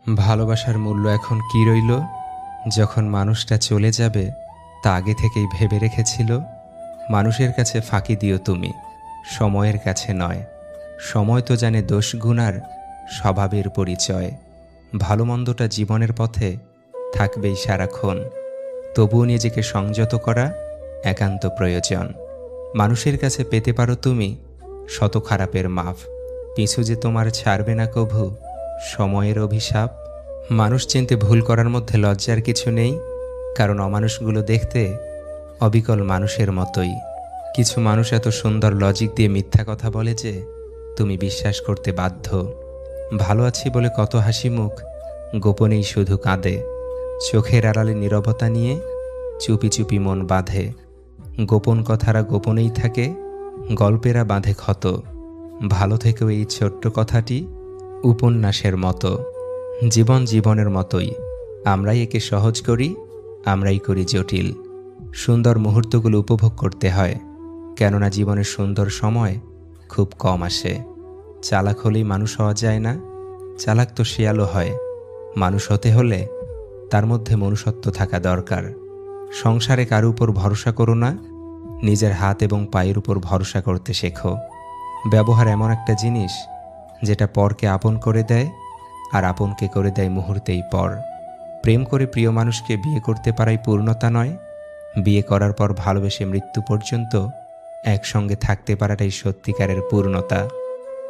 ভালোবাসার মূল্য এখন কি রইল? যখন মানুষটা চলে যাবে তা আগে থেকেই ভেবে রেখেছিল। মানুষের কাছে ফাঁকি দিও তুমি, সময়ের কাছে নয়। সময় তো জানে দোষ গুণার স্বভাবের পরিচয়। ভালো মন্দটা জীবনের পথে থাকবেই সারাক্ষণ, তবুও নিজেকে সংযত করা একান্ত প্রয়োজন। মানুষের কাছে পেতে পারো তুমি শত খারাপের মাফ, পিছু যে তোমার ছাড়বে না কভু সময়ের অভিশাপ। মানুষ চিনতে ভুল করার মধ্যে লজ্জার কিছু নেই, কারণ অমানুষগুলো দেখতে অবিকল মানুষের মতোই। কিছু মানুষ এত সুন্দর লজিক দিয়ে মিথ্যা কথা বলে যে তুমি বিশ্বাস করতে বাধ্য। ভালো আছি বলে কত হাসি মুখ গোপনেই শুধু কাঁদে, চোখের আড়ালে নীরবতা নিয়ে চুপি চুপি মন বাঁধে। গোপন কথারা গোপনেই থাকে, গল্পেরা বাঁধে ক্ষত। ভালো থেকেও এই ছোট্ট কথাটি উপন্যাসের মতো। জীবন জীবনের মতোই, আমরাই একে সহজ করি, আমরাই করি জটিল। সুন্দর মুহূর্তগুলো উপভোগ করতে হয়, কেননা জীবনের সুন্দর সময় খুব কম আসে। চালাক হলেই মানুষ হওয়া যায় না, চালাক তো শেয়ালও হয়। মানুষ হতে হলে তার মধ্যে মনুষ্যত্ব থাকা দরকার। সংসারে কারো উপর ভরসা করো না, নিজের হাত এবং পায়ের উপর ভরসা করতে শেখো। ব্যবহার এমন একটা জিনিস যেটা পরকে আপন করে দেয়, আর আপনকে করে দেয় মুহূর্তেই পর। প্রেম করে প্রিয় মানুষকে বিয়ে করতে পারাই পূর্ণতা নয়, বিয়ে করার পর ভালোবেসে মৃত্যু পর্যন্ত একসঙ্গে থাকতে পারাটাই সত্যিকারের পূর্ণতা।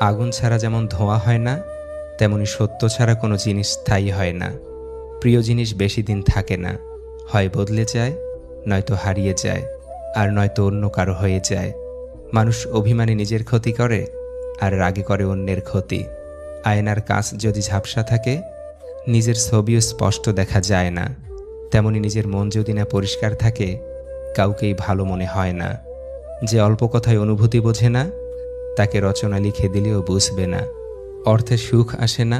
আগুন ছাড়া যেমন ধোঁয়া হয় না, তেমনি সত্য ছাড়া কোনো জিনিস স্থায়ী হয় না। প্রিয় জিনিস বেশি দিন থাকে না, হয় বদলে যায়, নয়তো হারিয়ে যায়, আর নয়তো অন্য কারো হয়ে যায়। মানুষ অভিমানে নিজের ক্ষতি করে, আর রাগে করে অন্যের ক্ষতি। আয়নার কাঁচ যদি ঝাপসা থাকে, নিজের ছবিও স্পষ্ট দেখা যায় না। তেমনি নিজের মন যদি না পরিষ্কার থাকে, কাউকেই ভালো মনে হয় না। যে অল্প কথায় অনুভূতি বোঝে না, তাকে রচনা লিখে দিলেও বুঝবে না। অর্থে সুখ আসে না,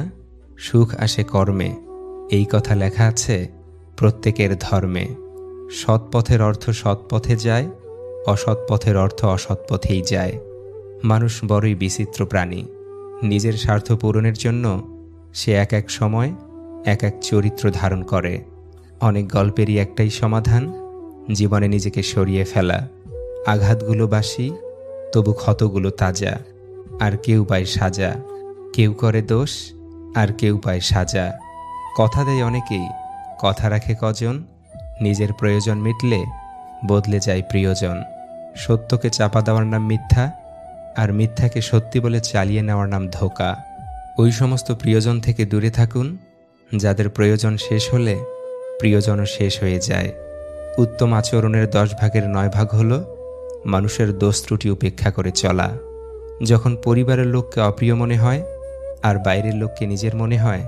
সুখ আসে কর্মে, এই কথা লেখা আছে প্রত্যেকের ধর্মে। সৎ পথের অর্থ সৎ পথে যায়, অসৎ পথের অর্থ অসৎ পথেই যায়। মানুষ বড়ই বিচিত্র প্রাণী। নিজের স্বার্থ পূরণের জন্য সে এক এক সময় এক এক চরিত্র ধারণ করে। অনেক গল্পেরই একটাই সমাধান, জীবনে নিজেকে সরিয়ে ফেলা। আঘাতগুলো বাসি, তবু ক্ষতগুলো তাজা। আর কেউ পায় সাজা, কেউ করে দোষ, আর কেউ পায় সাজা। কথা দেয় অনেকেই, কথা রাখে কজন। নিজের প্রয়োজন মিটলে বদলে যায় প্রিয়জন। সত্যকে চাপা দেওয়ার নাম মিথ্যা, আর মিথ্যাকে সত্যি বলে চালিয়ে নেওয়ার নাম ধোঁকা। ওই সমস্ত প্রিয়জন থেকে দূরে থাকুন যাদের প্রয়োজন শেষ হলে প্রিয়জনও শেষ হয়ে যায়। উত্তম আচরণের 10 ভাগের 9 ভাগ হলো মানুষের দোষ ত্রুটি উপেক্ষা করে চলা। যখন পরিবারের লোককে অপ্রিয় মনে হয় আর বাইরের লোককে নিজের মনে হয়,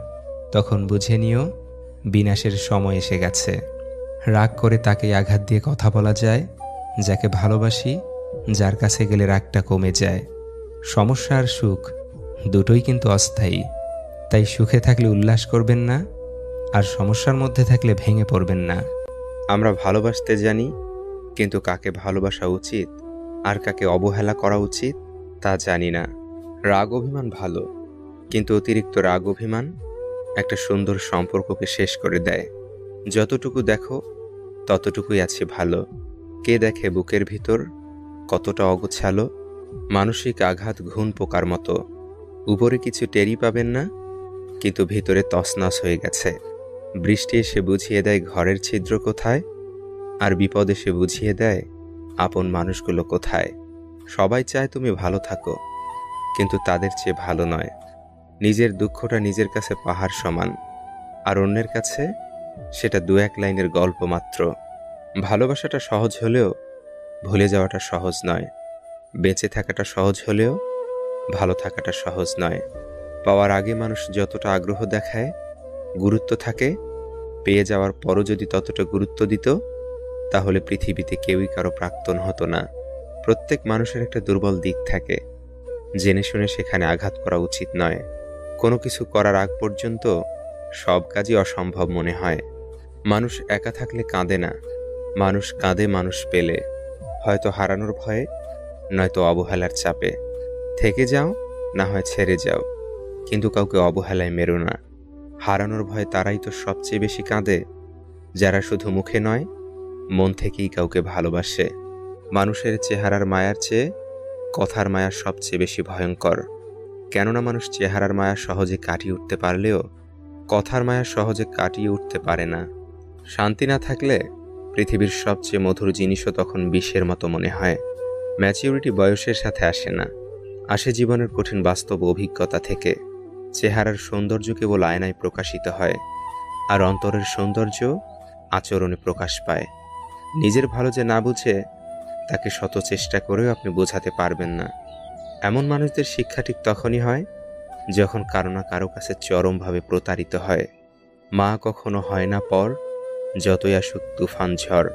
তখন বুঝে নিও বিনাশের সময় এসে গেছে। রাগ করে তাকেই আঘাত দিয়ে কথা বলা যায় যাকে ভালোবাসি, যার কাছে গেলে রাগটা কমে যায়। সমস্যা আর সুখ দুটোই কিন্তু অস্থায়ী, তাই সুখে থাকলে উল্লাস করবেন না, আর সমস্যার মধ্যে থাকলে ভেঙে পড়বেন না। আমরা ভালোবাসতে জানি, কিন্তু কাকে ভালোবাসা উচিত আর কাকে অবহেলা করা উচিত তা জানি না। রাগ অভিমান ভালো, কিন্তু অতিরিক্ত রাগ অভিমান একটা সুন্দর সম্পর্ককে শেষ করে দেয়। যতটুকু দেখো ততটুকুই আছে ভালো। কে দেখে বুকের ভিতর কতটা অগোছালো। মানসিক আঘাত ঘুণ পোকার মতো, উপরে কিছু টেরই পাবেন না, কিন্তু ভিতরে তছনছ হয়ে গেছে। বৃষ্টি এসে বুঝিয়ে দেয় ঘরের ছিদ্র কোথায়, আর বিপদ এসে বুঝিয়ে দেয় আপন মানুষগুলো কোথায়। সবাই চায় তুমি ভালো থাকো, কিন্তু তাদের চেয়ে ভালো নয়। নিজের দুঃখটা নিজের কাছে পাহাড় সমান, আর অন্যের কাছে সেটা 2-1 লাইনের গল্প মাত্র। ভালোবাসাটা সহজ হলেও ভুলে যাওয়াটা সহজ নয়। বেঁচে থাকাটা সহজ হলেও ভালো থাকাটা সহজ নয়। পাওয়ার আগে মানুষ যতটা আগ্রহ দেখায়, গুরুত্ব থাকে, পেয়ে যাওয়ার পরও যদি ততটা গুরুত্ব দিত, তাহলে পৃথিবীতে কেউই কারো প্রাক্তন হতো না। প্রত্যেক মানুষের একটা দুর্বল দিক থাকে, জেনে শুনে সেখানে আঘাত করা উচিত নয়। কোনো কিছু করার আগ পর্যন্ত সব কাজই অসম্ভব মনে হয়। মানুষ একা থাকলে কাঁদে না, মানুষ কাঁদে মানুষ পেলে, হয়তো হারানোর ভয়ে, নয়তো অবহেলার চাপে। থেকে যাও, না হয় ছেড়ে যাও, কিন্তু কাউকে অবহেলায় মেরো না। হারানোর ভয়ে তারাই তো সবচেয়ে বেশি কাঁদে, যারা শুধু মুখে নয়, মন থেকেই কাউকে ভালোবাসে। মানুষের চেহারার মায়ার চেয়ে কথার মায়া সবচেয়ে বেশি ভয়ঙ্কর। কেননা মানুষ চেহারার মায়া সহজে কাটিয়ে উঠতে পারলেও কথার মায়া সহজে কাটিয়ে উঠতে পারে না। শান্তি না থাকলে পৃথিবীর সবচেয়ে মধুর জিনিসও তখন বিষের মতো মনে হয়। ম্যাচিউরিটি বয়সের সাথে আসে না, আসে জীবনের কঠিন বাস্তব অভিজ্ঞতা থেকে। চেহারার সৌন্দর্য কেবল আয়নায় প্রকাশিত হয়, আর অন্তরের সৌন্দর্য আচরণে প্রকাশ পায়। নিজের ভালো যে না বুঝে, তাকে শত চেষ্টা করেও আপনি বোঝাতে পারবেন না। এমন মানুষদের শিক্ষা ঠিক তখনই হয় যখন কারো না কারো কাছে চরমভাবে প্রতারিত হয়। মা কখনো হয় না পর, যতই আসুক তুফান ঝড়।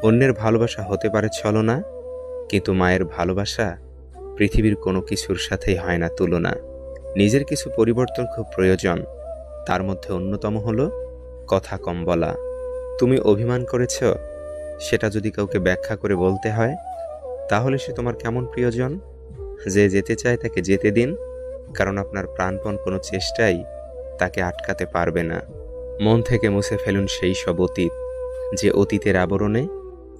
অন্যের ভালোবাসা হতে পারে ছলনা, কিন্তু মায়ের ভালোবাসা পৃথিবীর কোনো কিছুর সাথেই হয় না তুলনা। নিজের কিছু পরিবর্তন খুব প্রয়োজন, তার মধ্যে অন্যতম হলো কথা কম বলা। তুমি অভিমান করেছ, সেটা যদি কাউকে ব্যাখ্যা করে বলতে হয়, তাহলে সে তোমার কেমন প্রিয়জন? যে যেতে চায় তাকে যেতে দিন, কারণ আপনার প্রাণপণ কোনো চেষ্টাই তাকে আটকাতে পারবে না। মন থেকে মুছে ফেলুন সেই সব অতীত, যে অতীতের আবরণে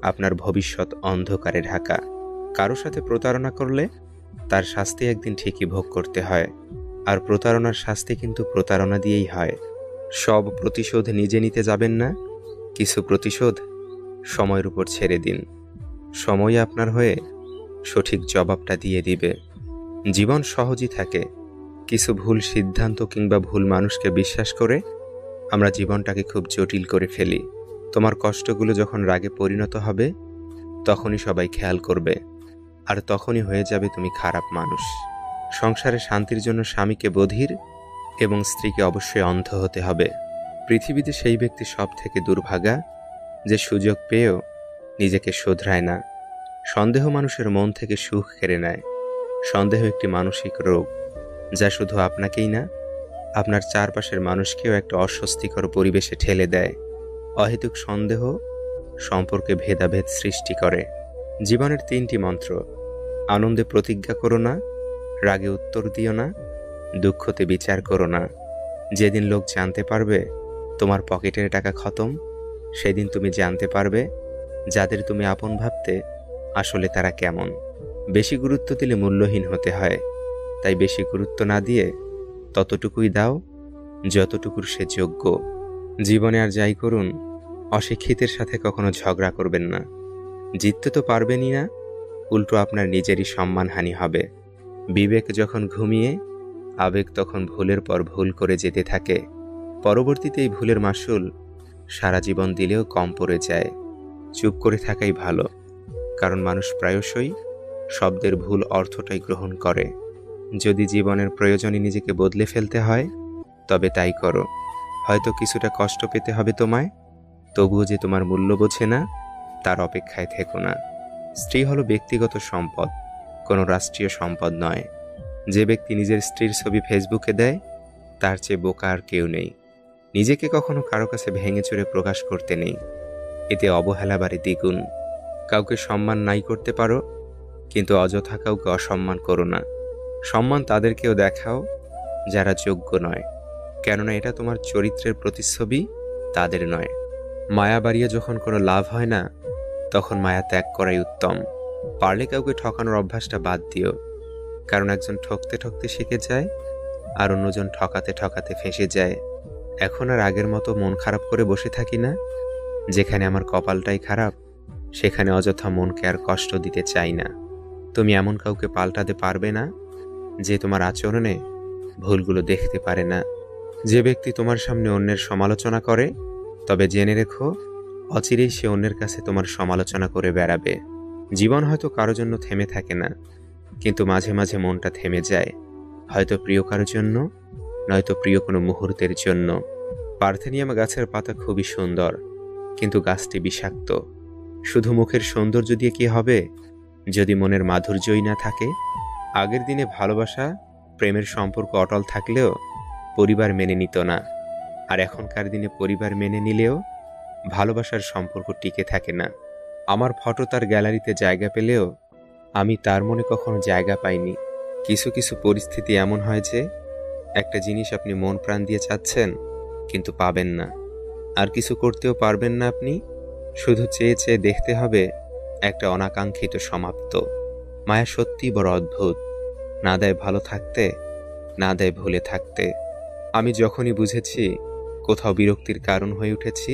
আপনার ভবিষ্যৎ অন্ধকারে ঢাকা। কারো সাথে প্রতারণা করলে তার শাস্তি একদিন ঠিকই ভোগ করতে হয়, আর প্রতারণার শাস্তি কিন্তু প্রতারণা দিয়েই হয়। সব প্রতিশোধ নিজে নিতে যাবেন না, কিছু প্রতিশোধ সময়ের উপর ছেড়ে দিন। সময় আপনার হয়ে সঠিক জবাবটা দিয়ে দিবে। জীবন সহজই থাকে, কিছু ভুল সিদ্ধান্ত কিংবা ভুল মানুষকে বিশ্বাস করে আমরা জীবনটাকে খুব জটিল করে ফেলি। তোমার কষ্টগুলো যখন রাগে পরিণত হবে, তখনই সবাই খেয়াল করবে, আর তখনই হয়ে যাবে তুমি খারাপ মানুষ। সংসারে শান্তির জন্য স্বামীকে বধির এবং স্ত্রীকে অবশ্যই অন্ধ হতে হবে। পৃথিবীতে সেই ব্যক্তি সব থেকে দুর্ভাগা যে সুযোগ পেয়েও নিজেকে শোধরায় না। সন্দেহ মানুষের মন থেকে সুখ কেড়ে নেয়। সন্দেহ একটি মানসিক রোগ, যা শুধু আপনাকেই না, আপনার চারপাশের মানুষকেও একটা অস্বস্তিকর পরিবেশে ঠেলে দেয়। অহেতুক সন্দেহ সম্পর্কে ভেদাভেদ সৃষ্টি করে। জীবনের 3টি মন্ত্র: আনন্দে প্রতিজ্ঞা করো না, রাগে উত্তর দিও না, দুঃখতে বিচার করো না। যেদিন লোক জানতে পারবে তোমার পকেটের টাকা খতম, সেদিন তুমি জানতে পারবে যাদের তুমি আপন ভাবতে আসলে তারা কেমন। বেশি গুরুত্ব দিলে মূল্যহীন হতে হয়, তাই বেশি গুরুত্ব না দিয়ে ততটুকুই দাও যতটুকুর সে যোগ্য। জীবনে আর যাই করুন, অশিক্ষিতের সাথে কখনো ঝগড়া করবেন না। জিততে তো পারবেনই না, উল্টো আপনার নিজেরই সম্মানহানি হবে। বিবেক যখন ঘুমিয়ে, আবেগ তখন ভুলের পর ভুল করে যেতে থাকে। পরবর্তীতে এই ভুলের মাসুল সারা জীবন দিলেও কম পড়ে যায়। চুপ করে থাকাই ভালো, কারণ মানুষ প্রায়শই শব্দের ভুল অর্থটাই গ্রহণ করে। যদি জীবনের প্রয়োজনে নিজেকে বদলে ফেলতে হয়, তবে তাই করো। হয়তো কিছুটা কষ্ট পেতে হবে তোমায়, তবুও যে তোমার মূল্য বোঝে না, তার অপেক্ষায় থেকো না। স্ত্রী হলো ব্যক্তিগত সম্পদ, কোনো রাষ্ট্রীয় সম্পদ নয়। যে ব্যক্তি নিজের স্ত্রীর ছবি ফেসবুকে দেয়, তার চেয়ে বোকা আর কেউ নেই। নিজেকে কখনো কারো কাছে ভেঙে চুরে প্রকাশ করতে নেই, এতে অবহেলা বাড়ে দ্বিগুণ। কাউকে সম্মান নাই করতে পারো, কিন্তু অযথা কাউকে অসম্মান করো না। সম্মান তাদেরকেও দেখাও যারা যোগ্য নয়, কেননা এটা তোমার চরিত্রের প্রতিচ্ছবি, তাদের নয়। মায়া বাড়িয়ে যখন কোনো লাভ হয় না, তখন মায়া ত্যাগ করাই উত্তম। পারলে কাউকে ঠকানোর অভ্যাসটা বাদ দিও, কারণ একজন ঠকতে ঠকতে শিখে যায়, আর অন্যজন ঠকাতে ঠকাতে ফেঁসে যায়। এখন আর আগের মতো মন খারাপ করে বসে থাকি না। যেখানে আমার কপালটাই খারাপ, সেখানে অযথা মনকে আর কষ্ট দিতে চাই না। তুমি এমন কাউকে পাল্টাতে পারবে না যে তোমার আচরণে ভুলগুলো দেখতে পারে না। যে ব্যক্তি তোমার সামনে অন্যের সমালোচনা করে, তবে জেনে রেখো অচিরেই সে অন্যের কাছে তোমার সমালোচনা করে বেড়াবে। জীবন হয়তো কারো জন্য থেমে থাকে না, কিন্তু মাঝে মাঝে মনটা থেমে যায়, হয়তো প্রিয় কারোর জন্য, নয়তো প্রিয় কোনো মুহূর্তের জন্য। পার্থেনিয়াম গাছের পাতা খুবই সুন্দর, কিন্তু গাছটি বিষাক্ত। শুধু মুখের সৌন্দর্য দিয়ে কি হবে যদি মনের মাধুর্যই না থাকে? আগের দিনে ভালোবাসা, প্রেমের সম্পর্ক অটল থাকলেও পরিবার মেনে নিত না, আর এখনকার দিনে পরিবার মেনে নিলেও ভালোবাসার সম্পর্ক টিকে থাকে না। আমার ফটো তার গ্যালারিতে জায়গা পেলেও আমি তার মনে কখনো জায়গা পাইনি। কিছু কিছু পরিস্থিতি এমন হয় যে একটা জিনিস আপনি মন প্রাণ দিয়ে চাচ্ছেন, কিন্তু পাবেন না। আর কিছু করতেও পারবেন না আপনি। শুধু চেয়ে চেয়ে দেখতে হবে একটা অনাকাঙ্ক্ষিত সমাপ্ত। মায়া সত্যিই বড় অদ্ভুত। না দেয় ভালো থাকতে, না দেয় ভুলে থাকতে। আমি যখনই বুঝেছি কোথাও বিরক্তির কারণ হয়ে উঠেছি,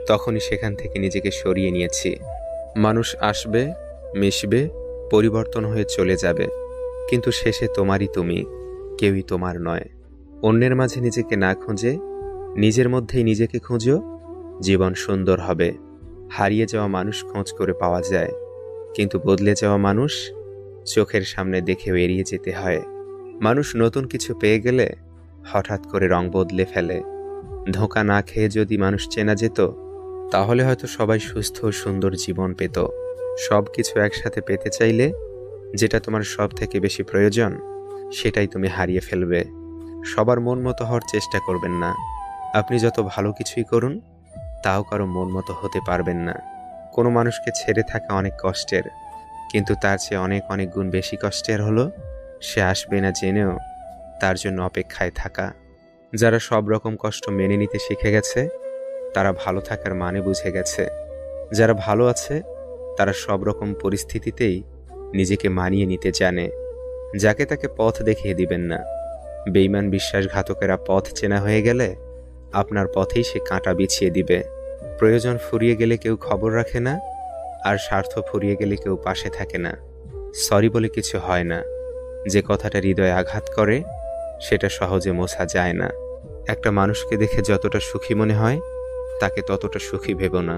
তখনই সেখান থেকে নিজেকে সরিয়ে নিয়েছি। মানুষ আসবে, মিশবে, পরিবর্তন হয়ে চলে যাবে, কিন্তু শেষে তোমারই তুমি, কেউই তোমার নয়। অন্যের মাঝে নিজেকে না খুঁজে নিজের মধ্যেই নিজেকে খুঁজো, জীবন সুন্দর হবে। হারিয়ে যাওয়া মানুষ খোঁজ করে পাওয়া যায়, কিন্তু বদলে যাওয়া মানুষ চোখের সামনে দেখেও এড়িয়ে যেতে হয়। মানুষ নতুন কিছু পেয়ে গেলে হঠাৎ করে রং বদলে ফেলে। ধোঁকা না খেয়ে যদি মানুষ চেনা যেত, তাহলে হয়তো সবাই সুস্থ ও সুন্দর জীবন পেত। সব কিছু একসাথে পেতে চাইলে যেটা তোমার সব থেকে বেশি প্রয়োজন, সেটাই তুমি হারিয়ে ফেলবে। সবার মন মতো হওয়ার চেষ্টা করবেন না। আপনি যত ভালো কিছুই করুন, তাও কারো মন মতো হতে পারবেন না। কোনো মানুষকে ছেড়ে থাকা অনেক কষ্টের, কিন্তু তার চেয়ে অনেক অনেক গুণ বেশি কষ্টের হলো সে আসবে না জেনেও তার জন্য অপেক্ষায় থাকা। যারা সব রকম কষ্ট মেনে নিতে শিখে গেছে, তারা ভালো থাকার মানে বুঝে গেছে। যারা ভালো আছে, তারা সব রকম পরিস্থিতিতেই নিজেকে মানিয়ে নিতে জানে। যাকে তাকে পথ দেখিয়ে দিবেন না। বেঈমান বিশ্বাসঘাতকেরা পথ চেনা হয়ে গেলে আপনার পথেই সে কাঁটা বিছিয়ে দিবে। প্রয়োজন ফুরিয়ে গেলে কেউ খবর রাখে না, আর স্বার্থ ফুরিয়ে গেলে কেউ পাশে থাকে না। সরি বলে কিছু হয় না। যে কথাটা হৃদয়ে আঘাত করে, সেটা সহজে মোছা যায় না। একটা মানুষকে দেখে যতটা সুখী মনে হয়, তাকে ততটা সুখী ভেবো না,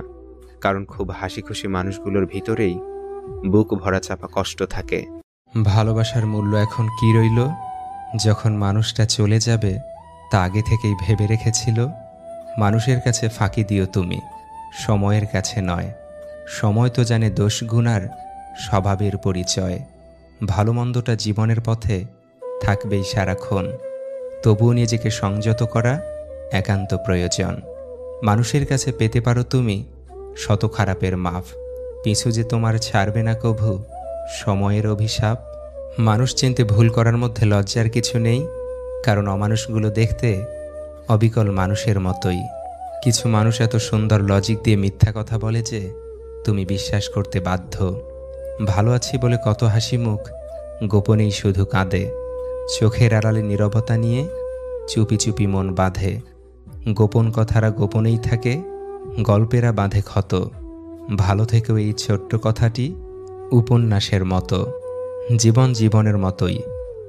কারণ খুব হাসি খুশি মানুষগুলোর ভিতরেই বুক ভরা চাপা কষ্ট থাকে। ভালোবাসার মূল্য এখন কি রইল? যখন মানুষটা চলে যাবে তা আগে থেকেই ভেবে রেখেছিল। মানুষের কাছে ফাঁকি দিও তুমি, সময়ের কাছে নয়। সময় তো জানে দোষ গুণার স্বভাবের পরিচয়। ভালো মন্দটা জীবনের পথে থাকবেই সারাক্ষণ, তবুও নিজেকে সংযত করা একান্ত প্রয়োজন। মানুষের কাছে পেতে পারো তুমি শত খারাপের মাফ, পিছু যে তোমার ছাড়বে না কভু সময়ের অভিশাপ। মানুষ চিনতে ভুল করার মধ্যে লজ্জার কিছু নেই, কারণ অমানুষগুলো দেখতে অবিকল মানুষের মতোই। কিছু মানুষ এত সুন্দর লজিক দিয়ে মিথ্যা কথা বলে যে তুমি বিশ্বাস করতে বাধ্য। ভালো আছি বলে কত হাসি মুখ গোপনেই শুধু কাঁদে। চোখের আড়ালে নীরবতা নিয়ে চুপি চুপি মন বাঁধে। গোপন কথারা গোপনেই থাকে, গল্পেরা বাঁধে ক্ষত। ভালো থেকেও এই ছোট্ট কথাটি উপন্যাসের মতো। জীবন জীবনের মতোই,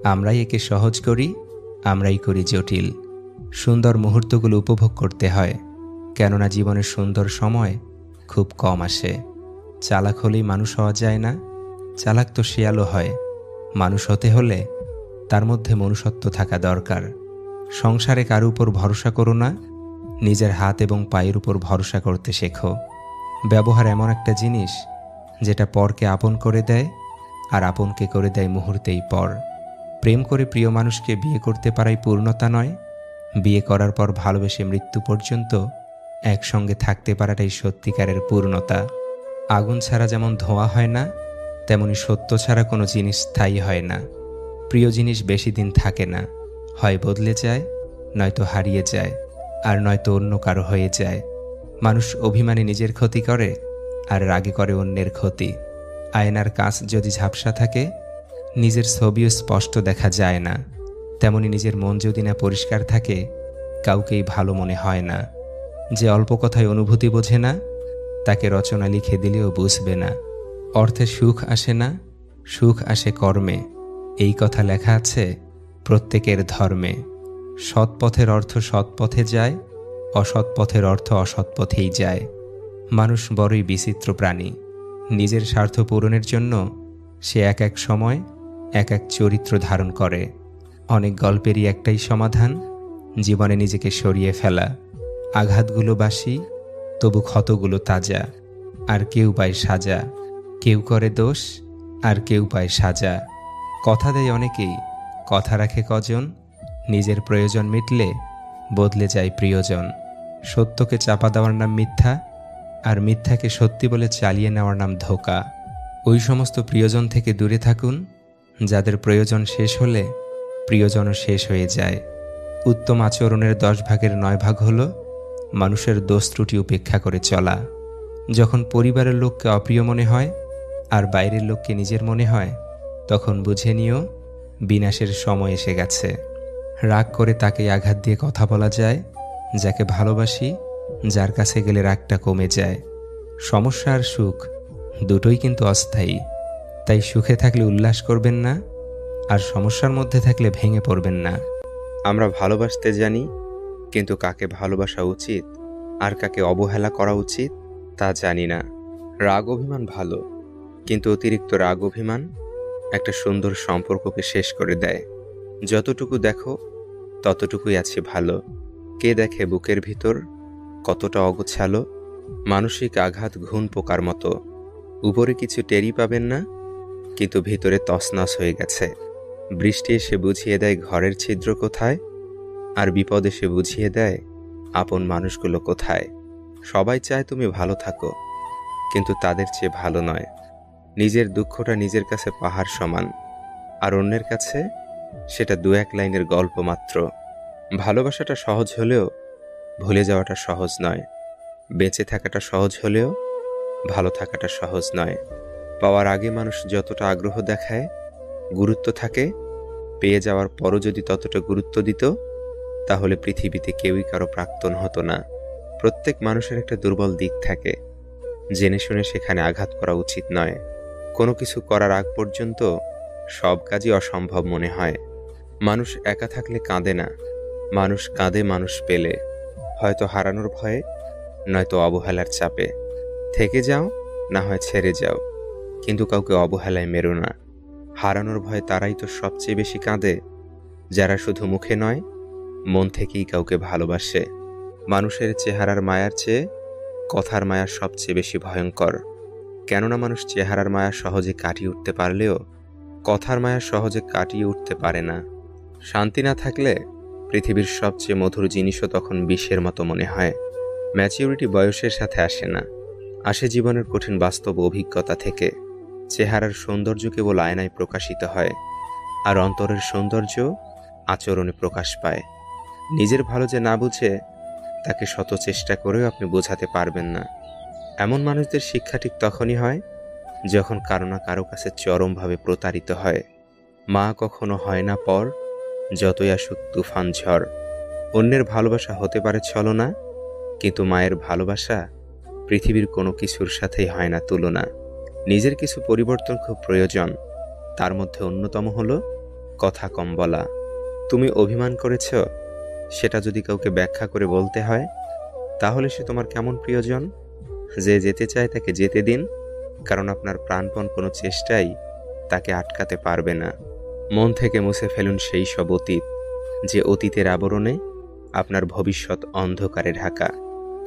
আমরাই একে সহজ করি, আমরাই করি জটিল। সুন্দর মুহূর্তগুলো উপভোগ করতে হয়, কেননা জীবনের সুন্দর সময় খুব কম আসে। চালাক হলেই মানুষ হওয়া যায় না, চালাক তো শেয়ালও হয়। মানুষ হতে হলে তার মধ্যে মনুষ্যত্ব থাকা দরকার। সংসারে কারো উপর ভরসা করো না, নিজের হাত এবং পায়ের উপর ভরসা করতে শেখো। ব্যবহার এমন একটা জিনিস যেটা পরকে আপন করে দেয়, আর আপনকে করে দেয় মুহূর্তেই পর। প্রেম করে প্রিয় মানুষকে বিয়ে করতে পারাই পূর্ণতা নয়, বিয়ে করার পর ভালোবেসে মৃত্যু পর্যন্ত একসঙ্গে থাকতে পারাটাই সত্যিকারের পূর্ণতা। আগুন ছাড়া যেমন ধোঁয়া হয় না, তেমনি সত্য ছাড়া কোনো জিনিস স্থায়ী হয় না। প্রিয় জিনিস বেশি দিন থাকে না, হয় বদলে যায়, নয়তো হারিয়ে যায়, আর নয়তো অন্য কারো হয়ে যায়। মানুষ অভিমানে নিজের ক্ষতি করে, আর রাগে করে অন্যের ক্ষতি। আয়নার কাঁচ যদি ঝাপসা থাকে, নিজের ছবিও স্পষ্ট দেখা যায় না। তেমনি নিজের মন যদি না পরিষ্কার থাকে, কাউকেই ভালো মনে হয় না। যে অল্প কথায় অনুভূতি বোঝে না, তাকে রচনা লিখে দিলেও বুঝবে না। অর্থে সুখ আসে না, সুখ আসে কর্মে, এই কথা লেখা আছে প্রত্যেকের ধর্মে। সৎ পথের অর্থ সৎ পথে যায়, অসৎ পথের অর্থ অসৎ পথেই যায়। মানুষ বড়ই বিচিত্র প্রাণী। নিজের স্বার্থ পূরণের জন্য সে এক এক সময় এক এক চরিত্র ধারণ করে। অনেক গল্পেরই একটাই সমাধান, জীবনে নিজেকে সরিয়ে ফেলা। আঘাতগুলো বাসি, তবু ক্ষতগুলো তাজা। আর কেউ পায় সাজা, কেউ করে দোষ, আর কেউ পায় সাজা। কথা দেয় অনেকেই, কথা রাখে কজন। নিজের প্রয়োজন মিটলে বদলে যায় প্রিয়জন। সত্যকে চাপা দেওয়ার নাম মিথ্যা, আর মিথ্যাকে সত্যি বলে চালিয়ে নেওয়ার নাম ধোঁকা। ওই সমস্ত প্রিয়জন থেকে দূরে থাকুন যাদের প্রয়োজন শেষ হলে প্রিয়জনও শেষ হয়ে যায়। উত্তম আচরণের 10 ভাগের 9 ভাগ হলো মানুষের দোষ ত্রুটি উপেক্ষা করে চলা। যখন পরিবারের লোককে অপ্রিয় মনে হয় আর বাইরের লোককে নিজের মনে হয়, তখন বুঝে নিও বিনাশের সময় এসে গেছে। রাগ করে তাকেই আঘাত দিয়ে কথা বলা যায় যাকে ভালোবাসি, যার কাছে গেলে রাগটা কমে যায়। সমস্যা আর সুখ দুটোই কিন্তু অস্থায়ী, তাই সুখে থাকলে উল্লাস করবেন না, আর সমস্যার মধ্যে থাকলে ভেঙে পড়বেন না। আমরা ভালোবাসতে জানি, কিন্তু কাকে ভালোবাসা উচিত আর কাকে অবহেলা করা উচিত তা জানি না। রাগ অভিমান ভালো, কিন্তু অতিরিক্ত রাগ অভিমান একটা সুন্দর সম্পর্ককে শেষ করে দেয়। যতটুকু দেখো ততটুকুই আছে ভালো। কে দেখে বুকের ভিতর কতটা অগোছালো, মানসিক আঘাত ঘুণ পোকার মতো। উপরে কিছু টেরই পাবেন না, কিন্তু ভিতরে তছনছ হয়ে গেছে। বৃষ্টি এসে বুঝিয়ে দেয় ঘরের ছিদ্র কোথায়, আর বিপদ এসে বুঝিয়ে দেয় আপন মানুষগুলো কোথায়। সবাই চায় তুমি ভালো থাকো, কিন্তু তাদের চেয়ে ভালো নয়। নিজের দুঃখটা নিজের কাছে পাহাড় সমান, আর অন্যের কাছে সেটা 2-1 লাইনের গল্প মাত্র। ভালোবাসাটা সহজ হলেও ভুলে যাওয়াটা সহজ নয়। বেঁচে থাকাটা সহজ হলেও ভালো থাকাটা সহজ নয়। পাওয়ার আগে মানুষ যতটা আগ্রহ দেখায়, গুরুত্ব থাকে, পেয়ে যাওয়ার পরও যদি ততটা গুরুত্ব দিত, তাহলে পৃথিবীতে কেউই কারো প্রাক্তন হতো না। প্রত্যেক মানুষের একটা দুর্বল দিক থাকে, জেনে শুনে সেখানে আঘাত করা উচিত নয়। কোনো কিছু করার আগ পর্যন্ত সব কাজই অসম্ভব মনে হয়। মানুষ একা থাকলে কাঁদে না, মানুষ কাঁদে মানুষ পেলে, হয়তো হারানোর ভয়ে, নয়তো অবহেলার চাপে। থেকে যাও, না হয় ছেড়ে যাও, কিন্তু কাউকে অবহেলায় মেরো না। হারানোর ভয়ে তারাই তো সবচেয়ে বেশি কাঁদে, যারা শুধু মুখে নয় মন থেকেই কাউকে ভালোবাসে। মানুষের চেহারার মায়ার চেয়ে কথার মায়া সবচেয়ে বেশি ভয়ঙ্কর। কেননা মানুষ চেহারার মায়া সহজে কাটিয়ে উঠতে পারলেও কথার মায়া সহজে কাটিয়ে উঠতে পারে না। শান্তি না থাকলে পৃথিবীর সবচেয়ে মধুর জিনিসও তখন বিষের মতো মনে হয়। ম্যাচিউরিটি বয়সের সাথে আসে না, আসে জীবনের কঠিন বাস্তব অভিজ্ঞতা থেকে। চেহারার সৌন্দর্য কেবল আয়নায় প্রকাশিত হয়, আর অন্তরের সৌন্দর্য আচরণে প্রকাশ পায়। নিজের ভালো যে না বুঝে, তাকে শত চেষ্টা করেও আপনি বোঝাতে পারবেন না। এমন মানুষদের শিক্ষা ঠিক তখনই হয় যখন কারো না কারো কাছে চরমভাবে প্রতারিত হয়। মা কখনো হয় না পর, যতই আসুক তুফান ঝড়। অন্যের ভালোবাসা হতে পারে ছলনা, কিন্তু মায়ের ভালোবাসা পৃথিবীর কোনো কিছুর সাথেই হয় না তুলনা। নিজের কিছু পরিবর্তন খুব প্রয়োজন, তার মধ্যে অন্যতম হলো কথা কম বলা। তুমি অভিমান করেছ, সেটা যদি কাউকে ব্যাখ্যা করে বলতে হয়, তাহলে সে তোমার কেমন প্রিয়জন? যে যেতে চায় তাকে যেতে দিন, কারণ আপনার প্রাণপণ কোনো চেষ্টাই তাকে আটকাতে পারবে না। মন থেকে মুছে ফেলুন সেই সব অতীত, যে অতীতের আবরণে আপনার ভবিষ্যৎ অন্ধকারে ঢাকা।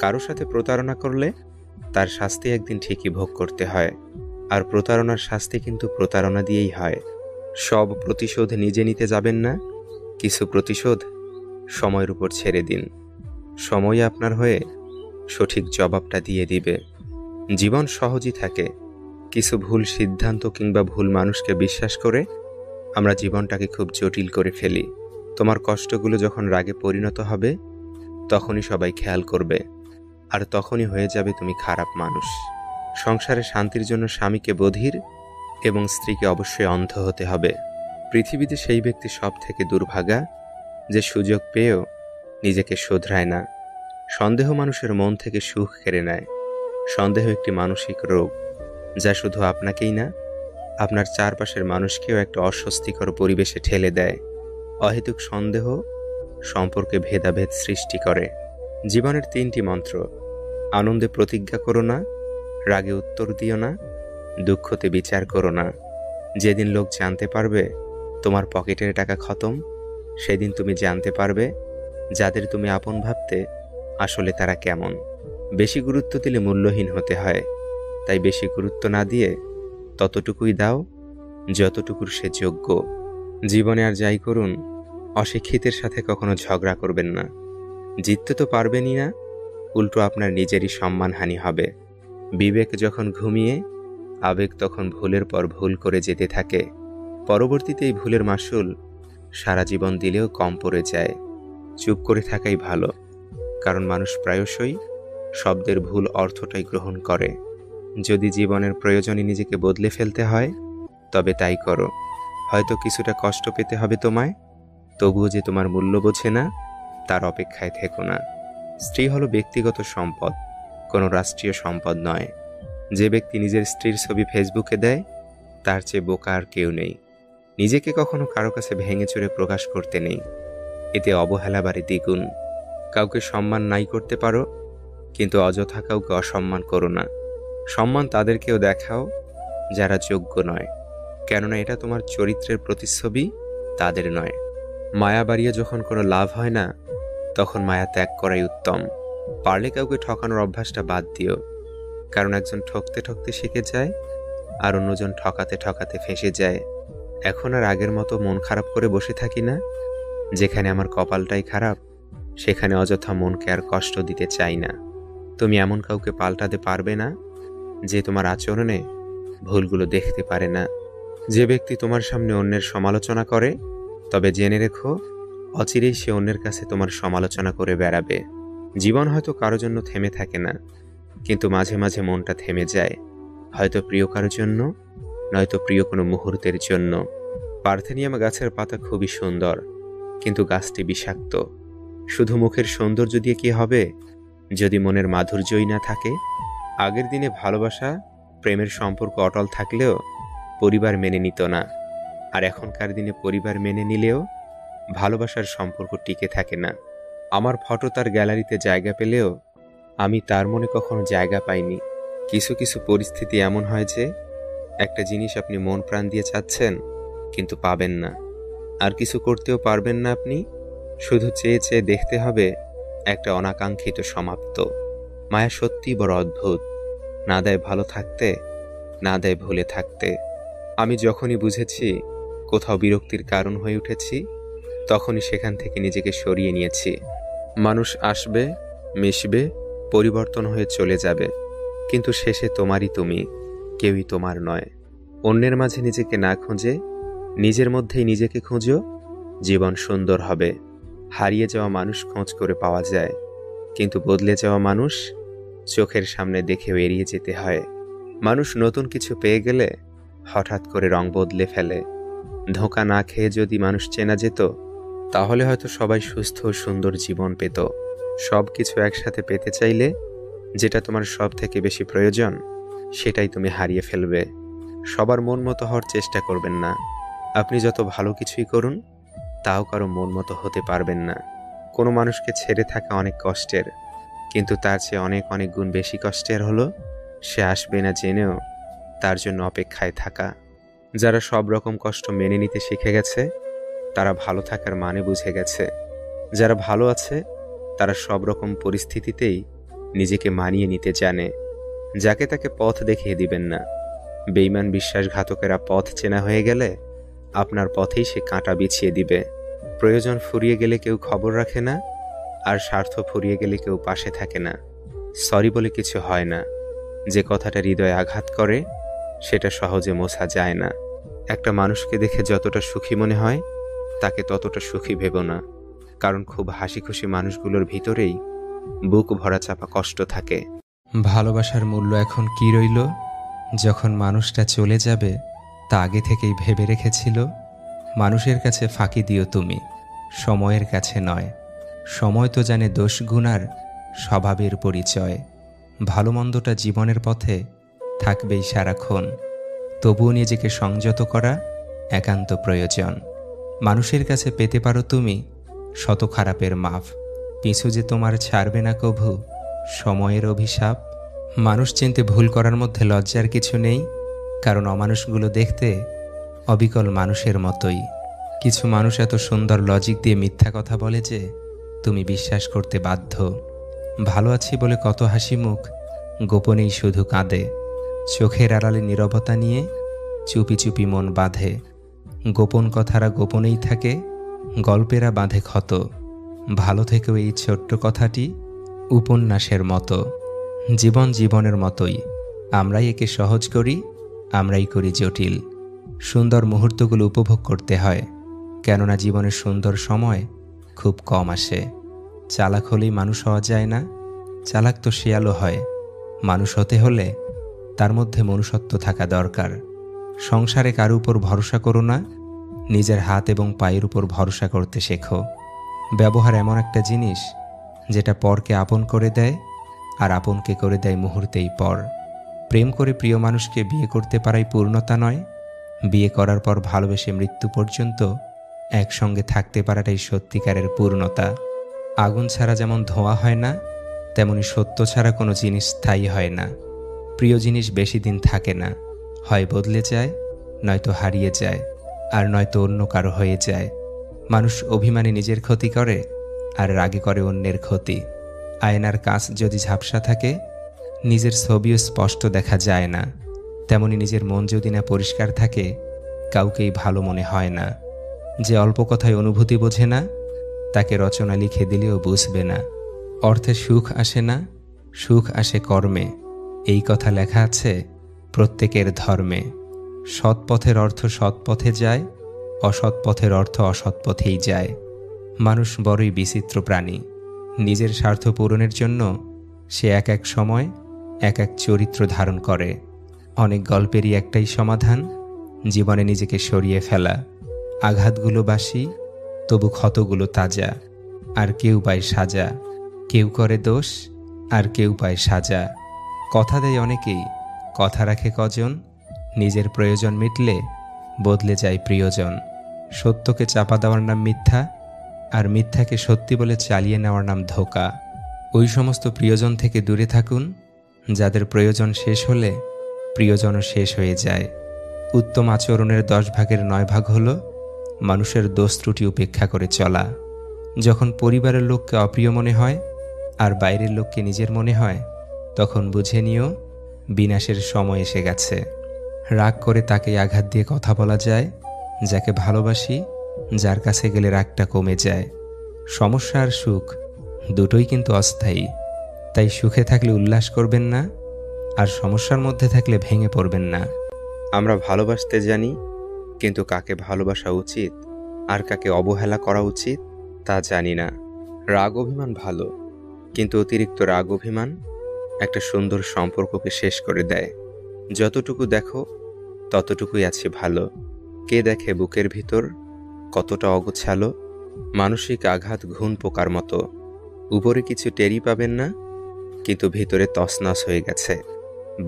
কারো সাথে প্রতারণা করলে তার শাস্তি একদিন ঠিকই ভোগ করতে হয়, আর প্রতারণার শাস্তি কিন্তু প্রতারণা দিয়েই হয়। সব প্রতিশোধ নিজে নিতে যাবেন না, কিছু প্রতিশোধ সময়ের উপর ছেড়ে দিন। সময় আপনার হয়ে সঠিক জবাবটা দিয়ে দিবে। জীবন সহজই থাকে, কিছু ভুল সিদ্ধান্ত কিংবা ভুল মানুষকে বিশ্বাস করে আমরা জীবনটাকে খুব জটিল করে ফেলি। তোমার কষ্টগুলো যখন রাগে পরিণত হবে, তখনই সবাই খেয়াল করবে, আর তখনই হয়ে যাবে তুমি খারাপ মানুষ। সংসারে শান্তির জন্য স্বামীকে বধির এবং স্ত্রীকে অবশ্যই অন্ধ হতে হবে। পৃথিবীতে সেই ব্যক্তি সব থেকে দুর্ভাগা যে সুযোগ পেয়েও নিজেকে শোধরায় না। সন্দেহ মানুষের মন থেকে সুখ কেড়ে নেয়। সন্দেহ একটি মানসিক রোগ, যা শুধু আপনাকেই না, আপনার চারপাশের মানুষকেও একটা অস্বস্তিকর পরিবেশে ঠেলে দেয়। অহেতুক সন্দেহ সম্পর্কে ভেদাভেদ সৃষ্টি করে। জীবনের 3টি মন্ত্র: আনন্দে প্রতিজ্ঞা করো না, রাগে উত্তর দিও না, দুঃখতে বিচার করো না। যেদিন লোক জানতে পারবে তোমার পকেটের টাকা খতম, সেদিন তুমি জানতে পারবে যাদের তুমি আপন ভাবতে আসলে তারা কেমন। বেশি গুরুত্ব দিলে মূল্যহীন হতে হয়, তাই বেশি গুরুত্ব না দিয়ে ততটুকুই দাও যতটুকুর সে যোগ্য। জীবনে আর যাই করুন, অশিক্ষিতের সাথে কখনো ঝগড়া করবেন না। জিততে তো পারবেনই না, উল্টো আপনার নিজেরই সম্মানহানি হবে। বিবেক যখন ঘুমিয়ে, আবেগ তখন ভুলের পর ভুল করে যেতে থাকে। পরবর্তীতে এই ভুলের মাসুল সারা জীবন দিলেও কম পড়ে যায়। চুপ করে থাকাই ভালো, কারণ মানুষ প্রায়শই শব্দের ভুল অর্থটাই গ্রহণ করে। যদি জীবনের প্রয়োজনে নিজেকে বদলে ফেলতে হয় তবে তাই করো। হয়তো কিছুটা কষ্ট পেতে হবে তোমায়, তবুও যে তোমার মূল্য বোঝে না তার অপেক্ষায় থেকো না। স্ত্রী হলো ব্যক্তিগত সম্পদ, কোনো রাষ্ট্রীয় সম্পদ নয়। যে ব্যক্তি নিজের স্ত্রীর ছবি ফেসবুকে দেয় তার চেয়ে বোকা আর কেউ নেই। নিজেকে কখনো কারো কাছে ভেঙে চুরে প্রকাশ করতে নেই, এতে অবহেলা বাড়ে দ্বিগুণ। কাউকে সম্মান নাই করতে পারো, কিন্তু অযথা কাউকে অসম্মান করো না। সম্মান তাদেরকেও দেখাও যারা যোগ্য নয়, কেননা এটা তোমার চরিত্রের প্রতিচ্ছবি, তাদের নয়। মায়া বাড়িয়ে যখন কোনো লাভ হয় না তখন মায়া ত্যাগ করাই উত্তম। পারলে কাউকে ঠকানোর অভ্যাসটা বাদ দিও, কারণ একজন ঠকতে ঠকতে শিখে যায় আর অন্যজন ঠকাতে ঠকাতে ফেঁসে যায়। এখন আর আগের মতো মন খারাপ করে বসে থাকি না। যেখানে আমার কপালটাই খারাপ সেখানে অযথা মনকে আর কষ্ট দিতে চাই না। তুমি এমন কাউকে পাল্টাতে পারবে না যে তোমার আচরণে ভুলগুলো দেখতে পারে না। যে ব্যক্তি তোমার সামনে অন্যের সমালোচনা করে, তবে জেনে রেখো অচিরেই সে অন্যের কাছে তোমার সমালোচনা করে বেড়াবে। জীবন হয়তো কারো জন্য থেমে থাকে না, কিন্তু মাঝে মাঝে মনটা থেমে যায়, হয়তো প্রিয় কারোর জন্য, নয়তো প্রিয় কোনো মুহূর্তের জন্য। পার্থেনিয়াম গাছের পাতা খুবই সুন্দর, কিন্তু গাছটি বিষাক্ত। শুধু মুখের সৌন্দর্য দিয়ে কি হবে যদি মনের মাধুর্যই না থাকে? আগের দিনে ভালোবাসা, প্রেমের সম্পর্ক অটল থাকলেও পরিবার মেনে নিত না, আর এখনকার দিনে পরিবার মেনে নিলেও ভালোবাসার সম্পর্ক টিকে থাকে না। আমার ফটো তার গ্যালারিতে জায়গা পেলেও আমি তার মনে কখনো জায়গা পাইনি। কিছু কিছু পরিস্থিতি এমন হয় যে একটা জিনিস আপনি মন প্রাণ দিয়ে চাচ্ছেন কিন্তু পাবেন না, আর কিছু করতেও পারবেন না আপনি। শুধু চেয়ে চেয়ে দেখতে হবে একটা অনাকাঙ্ক্ষিত সমাপ্ত। মায়া সত্যিই বড় অদ্ভুত, না দেয় ভালো থাকতে, না দেয় ভুলে থাকতে। আমি যখনই বুঝেছি কোথাও বিরক্তির কারণ হয়ে উঠেছি, তখনই সেখান থেকে নিজেকে সরিয়ে নিয়েছি। মানুষ আসবে, মিশবে, পরিবর্তন হয়ে চলে যাবে, কিন্তু শেষে তোমারই তুমি, কেউই তোমার নয়। অন্যের মাঝে নিজেকে না খুঁজে নিজের মধ্যেই নিজেকে খুঁজো, জীবন সুন্দর হবে। হারিয়ে যাওয়া মানুষ খোঁজ করে পাওয়া যায়, কিন্তু বদলে যাওয়া মানুষ চোখের সামনে দেখেও এড়িয়ে যেতে হয়। মানুষ নতুন কিছু পেয়ে গেলে হঠাৎ করে রং বদলে ফেলে। ধোঁকা না খেয়ে যদি মানুষ চেনা যেত, তাহলে হয়তো সবাই সুস্থ ও সুন্দর জীবন পেত। সব কিছু একসাথে পেতে চাইলে যেটা তোমার সব থেকে বেশি প্রয়োজন সেটাই তুমি হারিয়ে ফেলবে। সবার মন মতো হওয়ার চেষ্টা করবেন না। আপনি যত ভালো কিছুই করুন তাও কারো মন মতো হতে পারবেন না। কোনো মানুষকে ছেড়ে থাকা অনেক কষ্টের, কিন্তু তার চেয়ে অনেক অনেক গুণ বেশি কষ্টের হলো সে আসবে না জেনেও তার জন্য অপেক্ষায় থাকা। যারা সব রকম কষ্ট মেনে নিতে শিখে গেছে তারা ভালো থাকার মানে বুঝে গেছে। যারা ভালো আছে তারা সব রকম পরিস্থিতিতেই নিজেকে মানিয়ে নিতে জানে। যাকে তাকে পথ দেখিয়ে দিবেন না। বেঈমান বিশ্বাসঘাতকেরা পথ চেনা হয়ে গেলে আপনার পথেই সে কাঁটা বিছিয়ে দিবে। প্রয়োজন ফুরিয়ে গেলে কেউ খবর রাখে না, আর স্বার্থ ফুরিয়ে গেলে কেউ পাশে থাকে না। সরি বলে কিছু হয় না। যে কথাটা হৃদয়ে আঘাত করে সেটা সহজে মোছা যায় না। একটা মানুষকে দেখে যতটা সুখী মনে হয় তাকে ততটা সুখী ভেবো না, কারণ খুব হাসি খুশি মানুষগুলোর ভিতরেই বুক ভরা চাপা কষ্ট থাকে। ভালোবাসার মূল্য এখন কি রইল? যখন মানুষটা চলে যাবে তা আগে থেকেই ভেবে রেখেছিল। মানুষের কাছে ফাঁকি দিও তুমি, সময়ের কাছে নয়। সময় তো জানে দোষ গুণার স্বভাবের পরিচয়। ভালো মন্দটা জীবনের পথে থাকবেই সারাক্ষণ, তবুও নিজেকে সংযত করা একান্ত প্রয়োজন। মানুষের কাছে পেতে পারো তুমি শত খারাপের মাফ, পিছু যে তোমার ছাড়বে না কভু সময়ের অভিশাপ। মানুষ চিনতে ভুল করার মধ্যে লজ্জার কিছু নেই, কারণ অমানুষগুলো দেখতে অবিকল মানুষের মতোই। কিছু মানুষ এত সুন্দর লজিক দিয়ে মিথ্যা কথা বলে যে তুমি বিশ্বাস করতে বাধ্য। ভালো আছি বলে কত হাসি মুখ গোপনেই শুধু কাঁদে। চোখের আড়ালে নীরবতা নিয়ে চুপি চুপি মন বাঁধে। গোপন কথারা গোপনেই থাকে, গল্পেরা বাঁধে ক্ষত। ভালো থেকেও এই ছোট্ট কথাটি উপন্যাসের মতো। জীবন জীবনের মতোই, আমরাই একে সহজ করি, আমরাই করি জটিল। সুন্দর মুহূর্তগুলো উপভোগ করতে হয়, কেননা জীবনের সুন্দর সময় খুব কম আসে। চালাক হলেই মানুষ হওয়া যায় না, চালাক তো শিয়ালও হয়। মানুষ হতে হলে তার মধ্যে মনুষ্যত্ব থাকা দরকার। সংসারে কারো উপর ভরসা করো না, নিজের হাত এবং পায়ের উপর ভরসা করতে শেখো। ব্যবহার এমন একটা জিনিস যেটা পরকে আপন করে দেয়, আর আপনকে করে দেয় মুহূর্তেই পর। প্রেম করে প্রিয় মানুষকে বিয়ে করতে পারাই পূর্ণতা নয়, বিয়ে করার পর ভালোবেসে মৃত্যু পর্যন্ত একসঙ্গে থাকতে পারাটাই সত্যিকারের পূর্ণতা। আগুন ছাড়া যেমন ধোঁয়া হয় না, তেমনি সত্য ছাড়া কোনো জিনিস স্থায়ী হয় না। প্রিয় জিনিস বেশি দিন থাকে না, হয় বদলে যায়, নয়তো হারিয়ে যায়, আর নয়তো অন্য কারো হয়ে যায়। মানুষ অভিমানে নিজের ক্ষতি করে, আর রাগে করে অন্যের ক্ষতি। আয়নার কাঁচ যদি ঝাপসা থাকে, নিজের ছবিও স্পষ্ট দেখা যায় না। তেমনি নিজের মন যদি না পরিষ্কার থাকে, কাউকেই ভালো মনে হয় না। যে অল্প কথায় অনুভূতি বোঝে না, তাকে রচনা লিখে দিলেও বুঝবে না। অর্থে সুখ আসে না, সুখ আসে কর্মে, এই কথা লেখা আছে প্রত্যেকের ধর্মে। সৎ পথের অর্থ সৎ পথে যায়, অসৎ পথের অর্থ অসৎ পথেই যায়। মানুষ বড়ই বিচিত্র প্রাণী। নিজের স্বার্থ পূরণের জন্য সে এক এক সময় এক এক চরিত্র ধারণ করে। অনেক গল্পেরই একটাই সমাধান, জীবনে নিজেকে সরিয়ে ফেলা। আঘাতগুলো বাসি, তবু ক্ষতগুলো তাজা। আর কেউ পায় সাজা, কেউ করে দোষ, আর কেউ পায় সাজা। কথা দেয় অনেকেই, কথা রাখে কজন। নিজের প্রয়োজন মিটলে বদলে যায় প্রিয়জন। সত্যকে চাপা দেওয়ার নাম মিথ্যা, আর মিথ্যাকে সত্যি বলে চালিয়ে নেওয়ার নাম ধোঁকা। ওই সমস্ত প্রিয়জন থেকে দূরে থাকুন যাদের প্রয়োজন শেষ হলে প্রিয়জনও শেষ হয়ে যায়। উত্তম আচরণের 10 ভাগের 9 ভাগ হলো মানুষের দোষ ত্রুটি উপেক্ষা করে চলা। যখন পরিবারের লোককে অপ্রিয় মনে হয় আর বাইরের লোককে নিজের মনে হয়, তখন বুঝে নিও বিনাশের সময় এসে গেছে। রাগ করে তাকে আঘাত দিয়ে কথা বলা যায়, যাকে ভালোবাসি যার কাছে গেলে রাগটা কমে যায়। সমস্যা আর সুখ দুটোই কিন্তু অস্থায়ী, তাই সুখে থাকলে উল্লাস করবেন না, আর সমস্যার মধ্যে থাকলে ভেঙে পড়বেন না। আমরা ভালোবাসতে জানি, কিন্তু কাকে ভালোবাসা উচিত আর কাকে অবহেলা করা উচিত তা জানি না। রাগ অভিমান ভালো, কিন্তু অতিরিক্ত রাগ অভিমান একটা সুন্দর সম্পর্ককে শেষ করে দেয়। যতটুকু দেখো ততটুকুই আছে ভালো। কে দেখে বুকের ভিতর কতটা অগোছালো। মানসিক আঘাত ঘুণ পোকার মতো, উপরে কিছু টেরই পাবেন না, কিন্তু ভিতরে তছনছ হয়ে গেছে।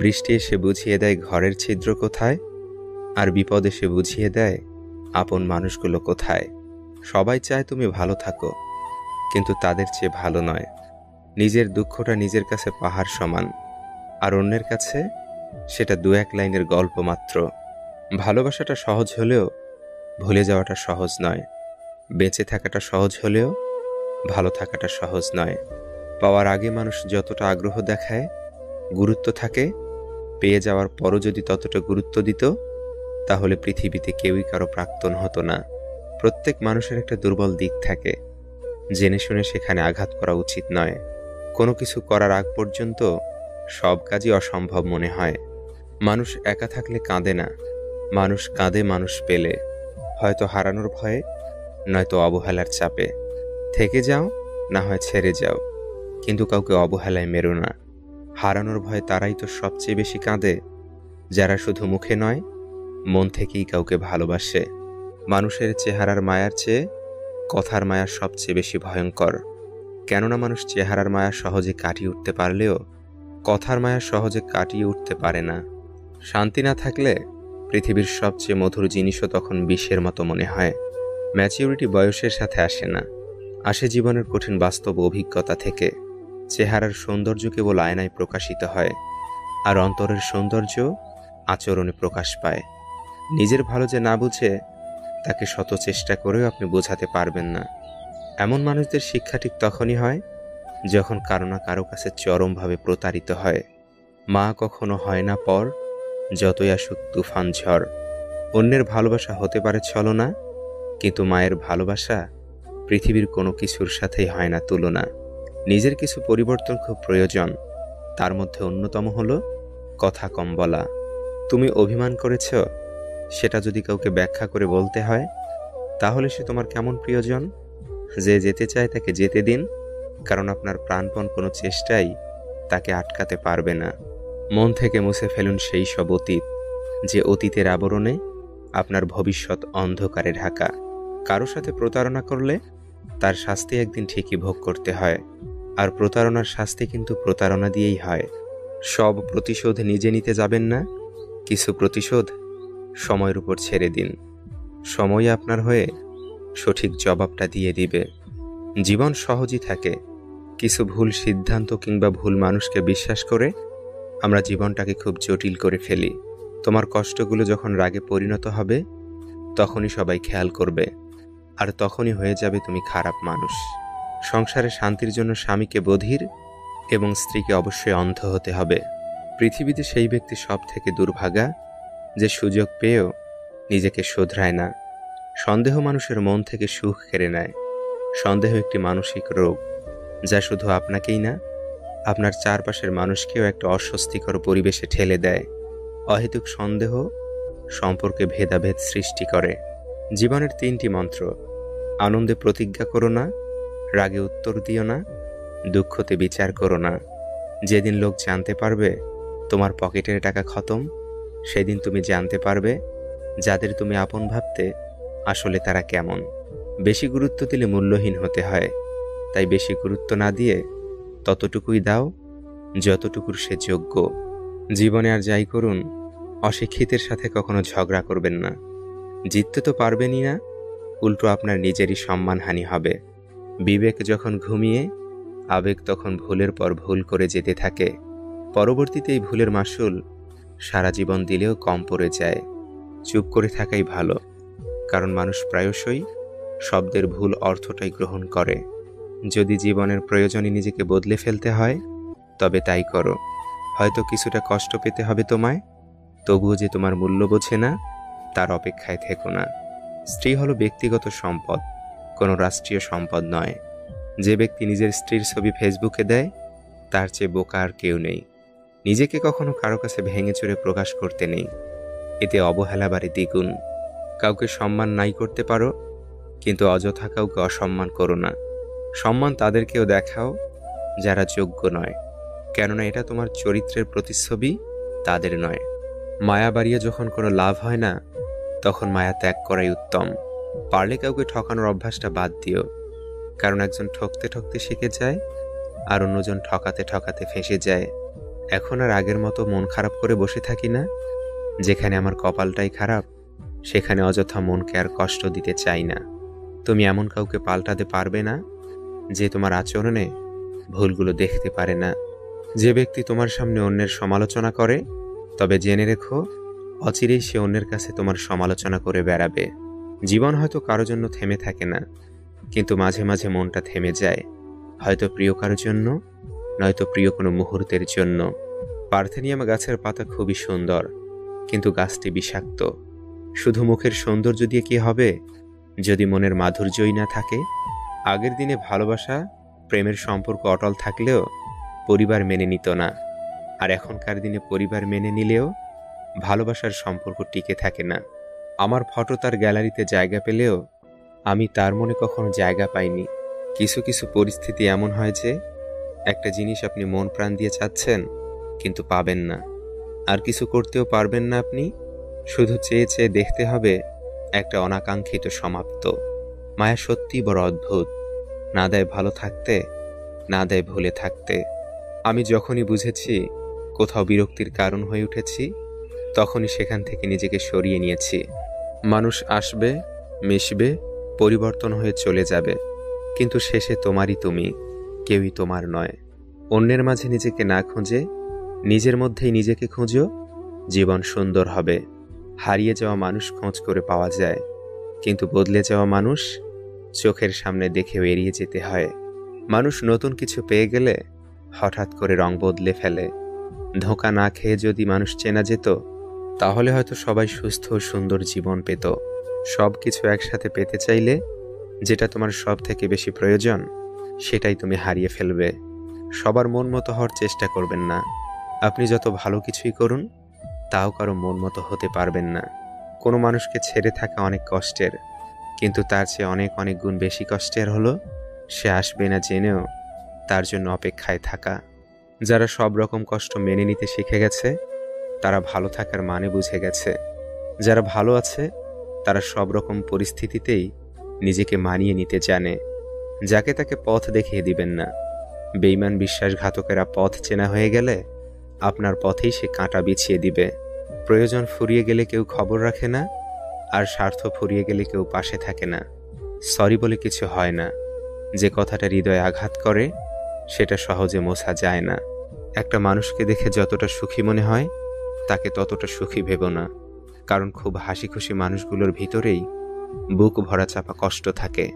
বৃষ্টি এসে বুঝিয়ে দেয় ঘরের ছিদ্র কোথায়, আর বিপদ এসে বুঝিয়ে দেয় আপন মানুষগুলো কোথায়। সবাই চায় তুমি ভালো থাকো, কিন্তু তাদের চেয়ে ভালো নয়। নিজের দুঃখটা নিজের কাছে পাহাড় সমান, আর অন্যের কাছে সেটা 2-1 লাইনের গল্প মাত্র। ভালোবাসাটা সহজ হলেও ভুলে যাওয়াটা সহজ নয়। বেঁচে থাকাটা সহজ হলেও ভালো থাকাটা সহজ নয়। পাওয়ার আগে মানুষ যতটা আগ্রহ দেখায়, গুরুত্ব থাকে, পেয়ে যাওয়ার পরও যদি ততটা গুরুত্ব দিত, তাহলে পৃথিবীতে কেউই কারো প্রাক্তন হতো না। প্রত্যেক মানুষের একটা দুর্বল দিক থাকে, জেনে শুনে সেখানে আঘাত করা উচিত নয়। কোনো কিছু করার আগ পর্যন্ত সব কাজই অসম্ভব মনে হয়। মানুষ একা থাকলে কাঁদে না, মানুষ কাঁদে মানুষ পেলে, হয়তো হারানোর ভয়ে, নয়তো অবহেলার চাপে। থেকে যাও, না হয় ছেড়ে যাও, কিন্তু কাউকে অবহেলায় মেরো না। হারানোর ভয়ে তারাই তো সবচেয়ে বেশি কাঁদে, যারা শুধু মুখে নয় মন থেকেই কাউকে ভালোবাসে। মানুষের চেহারার মায়ার চেয়ে কথার মায়া সবচেয়ে বেশি ভয়ঙ্কর। কেননা মানুষ চেহারার মায়া সহজে কাটিয়ে উঠতে পারলেও কথার মায়া সহজে কাটিয়ে উঠতে পারে না। শান্তি না থাকলে পৃথিবীর সবচেয়ে মধুর জিনিসও তখন বিষের মতো মনে হয়। ম্যাচিউরিটি বয়সের সাথে আসে না, আসে জীবনের কঠিন বাস্তব অভিজ্ঞতা থেকে। চেহারার সৌন্দর্য কেবল আয়নায় প্রকাশিত হয়, আর অন্তরের সৌন্দর্য আচরণে প্রকাশ পায়। নিজের ভালো যে না বুঝে, তাকে শত চেষ্টা করেও আপনি বোঝাতে পারবেন না। এমন মানুষদের শিক্ষা ঠিক তখনই হয় যখন কারো না কারো কাছে চরমভাবে প্রতারিত হয়। মা কখনো হয় না পর, যতই আসুক তুফান ঝড়। অন্যের ভালোবাসা হতে পারে ছলনা, কিন্তু মায়ের ভালোবাসা পৃথিবীর কোনো কিছুর সাথেই হয় না তুলনা। নিজের কিছু পরিবর্তন খুব প্রয়োজন, তার মধ্যে অন্যতম হলো কথা কম বলা। তুমি অভিমান করেছ, সেটা যদি কাউকে ব্যাখ্যা করে বলতে হয়, তাহলে সে তোমার কেমন প্রিয়জন? যে যেতে চায় তাকে যেতে দিন, কারণ আপনার প্রাণপণ কোনো চেষ্টাই তাকে আটকাতে পারবে না। মন থেকে মুছে ফেলুন সেই সব অতীত, যে অতীতের আবরণে আপনার ভবিষ্যৎ অন্ধকারে ঢাকা। কারো সাথে প্রতারণা করলে তার শাস্তি একদিন ঠিকই ভোগ করতে হয়, আর প্রতারণার শাস্তি কিন্তু প্রতারণা দিয়েই হয়। সব প্রতিশোধ নিজে নিতে যাবেন না, কিছু প্রতিশোধ সময়ের উপর ছেড়ে দিন। সময় আপনার হয়ে সঠিক জবাবটা দিয়ে দিবে। জীবন সহজই থাকে, কিছু ভুল সিদ্ধান্ত কিংবা ভুল মানুষকে বিশ্বাস করে আমরা জীবনটাকে খুব জটিল করে ফেলি। তোমার কষ্টগুলো যখন রাগে পরিণত হবে, তখনই সবাই খেয়াল করবে, আর তখনই হয়ে যাবে তুমি খারাপ মানুষ। সংসারে শান্তির জন্য স্বামীকে বধির এবং স্ত্রীকে অবশ্যই অন্ধ হতে হবে। পৃথিবীতে সেই ব্যক্তি সব থেকে দুর্ভাগা যে সুযোগ পেয়েও নিজেকে শোধরায় না। সন্দেহ মানুষের মন থেকে সুখ কেড়ে নেয়। সন্দেহ একটি মানসিক রোগ, যা শুধু আপনাকেই না, আপনার চারপাশের মানুষকেও একটা অস্বস্তিকর পরিবেশে ঠেলে দেয়। অহেতুক সন্দেহ সম্পর্কে ভেদাভেদ সৃষ্টি করে। জীবনের 3টি মন্ত্র: আনন্দে প্রতিজ্ঞা করো না, রাগে উত্তর দিও না, দুঃখতে বিচার করো না। যেদিন লোক জানতে পারবে তোমার পকেটের টাকা খতম, সেদিন তুমি জানতে পারবে যাদের তুমি আপন ভাবতে আসলে তারা কেমন। বেশি গুরুত্ব দিলে মূল্যহীন হতে হয়, তাই বেশি গুরুত্ব না দিয়ে ততটুকুই দাও যতটুকুর সে যোগ্য। জীবনে আর যাই করুন, অশিক্ষিতের সাথে কখনো ঝগড়া করবেন না। জিততে তো পারবেনই না, উল্টো আপনার নিজেরই সম্মানহানি হবে। বিবেক যখন ঘুমিয়ে, আবেগ তখন ভুলের পর ভুল করে যেতে থাকে। পরবর্তীতে এই ভুলের মাসুল সারা জীবন দিলেও কম পড়ে যায়। চুপ করে থাকাই ভালো, কারণ মানুষ প্রায়শই শব্দের ভুল অর্থটাই গ্রহণ করে। যদি জীবনের প্রয়োজনে নিজেকে বদলে ফেলতে হয়, তবে তাই করো। হয়তো কিছুটা কষ্ট পেতে হবে তোমায়, তবুও যে তোমার মূল্য বোঝে না তার অপেক্ষায় থেকো না। স্ত্রী হলো ব্যক্তিগত সম্পদ, কোনো রাষ্ট্রীয় সম্পদ নয়। যে ব্যক্তি নিজের স্ত্রীর ছবি ফেসবুকে দেয়, তার চেয়ে বোকা আর কেউ নেই। নিজেকে কখনো কারো কাছে ভেঙে চুরে প্রকাশ করতে নেই, এতে অবহেলা বাড়ে দ্বিগুণ। কাউকে সম্মান নাই করতে পারো, কিন্তু অযথা কাউকে অসম্মান করো না। সম্মান তাদেরকেও দেখাও যারা যোগ্য নয়, কেননা এটা তোমার চরিত্রের প্রতিচ্ছবি, তাদের নয়। মায়া বাড়িয়ে যখন কোনো লাভ হয় না, তখন মায়া ত্যাগ করাই উত্তম। পারলে কাউকে ঠকানোর অভ্যাসটা বাদ দিও, কারণ একজন ঠকতে ঠকতে শিখে যায়, আর অন্যজন ঠকাতে ঠকাতে ফেঁসে যায়। এখন আর আগের মতো মন খারাপ করে বসে থাকি না। যেখানে আমার কপালটাই খারাপ, সেখানে অযথা মনকে আর কষ্ট দিতে চাই না। তুমি এমন কাউকে পাল্টাতে পারবে না যে তোমার আচরণে ভুলগুলো দেখতে পারে না। যে ব্যক্তি তোমার সামনে অন্যের সমালোচনা করে, তবে জেনে রেখো অচিরেই সে অন্যের কাছে তোমার সমালোচনা করে বেড়াবে। জীবন হয়তো কারো জন্য থেমে থাকে না, কিন্তু মাঝে মাঝে মনটা থেমে যায়, হয়তো প্রিয় কারোর জন্য, নয়তো প্রিয় কোনো মুহূর্তের জন্য। পার্থেনিয়াম গাছের পাতা খুবই সুন্দর, কিন্তু গাছটি বিষাক্ত। শুধু মুখের সৌন্দর্য দিয়ে কি হবে যদি মনের মাধুর্যই না থাকে? আগের দিনে ভালোবাসা, প্রেমের সম্পর্ক অটল থাকলেও পরিবার মেনে নিত না, আর এখনকার দিনে পরিবার মেনে নিলেও ভালোবাসার সম্পর্ক টিকে থাকে না। আমার ফটো তার গ্যালারিতে জায়গা পেলেও আমি তার মনে কখনো জায়গা পাইনি। কিছু কিছু পরিস্থিতি এমন হয় যে একটা জিনিস আপনি মন প্রাণ দিয়ে চাচ্ছেন, কিন্তু পাবেন না, আর কিছু করতেও পারবেন না। আপনি শুধু চেয়ে চেয়ে দেখতে হবে একটা অনাকাঙ্ক্ষিত সমাপ্ত। মায়া সত্যি বড় অদ্ভুত, না দেয় ভালো থাকতে, না দেয় ভুলে থাকতে। আমি যখনই বুঝেছি কোথাও বিরক্তির কারণ হয়ে উঠেছি, তখনই সেখান থেকে নিজেকে সরিয়ে নিয়েছি। মানুষ আসবে, মিশবে, পরিবর্তন হয়ে চলে যাবে, কিন্তু শেষে তোমারই তুমি, কেউই তোমার নয়। অন্যের মাঝে নিজেকে না খুঁজে নিজের মধ্যেই নিজেকে খুঁজো, জীবন সুন্দর হবে। হারিয়ে যাওয়া মানুষ খোঁজ করে পাওয়া যায়, কিন্তু বদলে যাওয়া মানুষ চোখের সামনে দেখেও এড়িয়ে যেতে হয়। মানুষ নতুন কিছু পেয়ে গেলে হঠাৎ করে রং বদলে ফেলে। ধোঁকা না খেয়ে যদি মানুষ চেনা যেত, তাহলে হয়তো সবাই সুস্থ ও সুন্দর জীবন পেত। সব কিছু একসাথে পেতে চাইলে যেটা তোমার সব থেকে বেশি প্রয়োজন, সেটাই তুমি হারিয়ে ফেলবে। সবার মন মতো হওয়ার চেষ্টা করবেন না। আপনি যত ভালো কিছুই করুন, তাও কারো মন মতো হতে পারবেন না। কোনো মানুষকে ছেড়ে থাকা অনেক কষ্টের, কিন্তু তার চেয়ে অনেক অনেক গুণ বেশি কষ্টের হলো সে আসবে না জেনেও তার জন্য অপেক্ষায় থাকা। যারা সব রকম কষ্ট মেনে নিতে শিখে গেছে তারা ভালো থাকার মানে বুঝে গেছে। যারা ভালো আছে তারা সব রকম পরিস্থিতিতেই নিজেকে মানিয়ে নিতে জানে। যাকে তাকে পথ দেখিয়ে দিবেন না। বেঈমান বিশ্বাসঘাতকেরা পথ চেনা হয়ে গেলে আপনার পথেই সে কাঁটা বিছিয়ে দিবে। প্রয়োজন ফুরিয়ে গেলে কেউ খবর রাখে না, আর স্বার্থ ফুরিয়ে গেলে কেউ পাশে থাকে না। সরি বলে কিছু হয় না। যে কথাটা হৃদয়ে আঘাত করে সেটা সহজে মোছা যায় না। একটা মানুষকে দেখে যতটা সুখী মনে হয় তাকে ততটা সুখী ভেবো না, কারণ খুব হাসি খুশি মানুষগুলোর ভিতরেই বুক ভরা চাপা কষ্ট থাকে।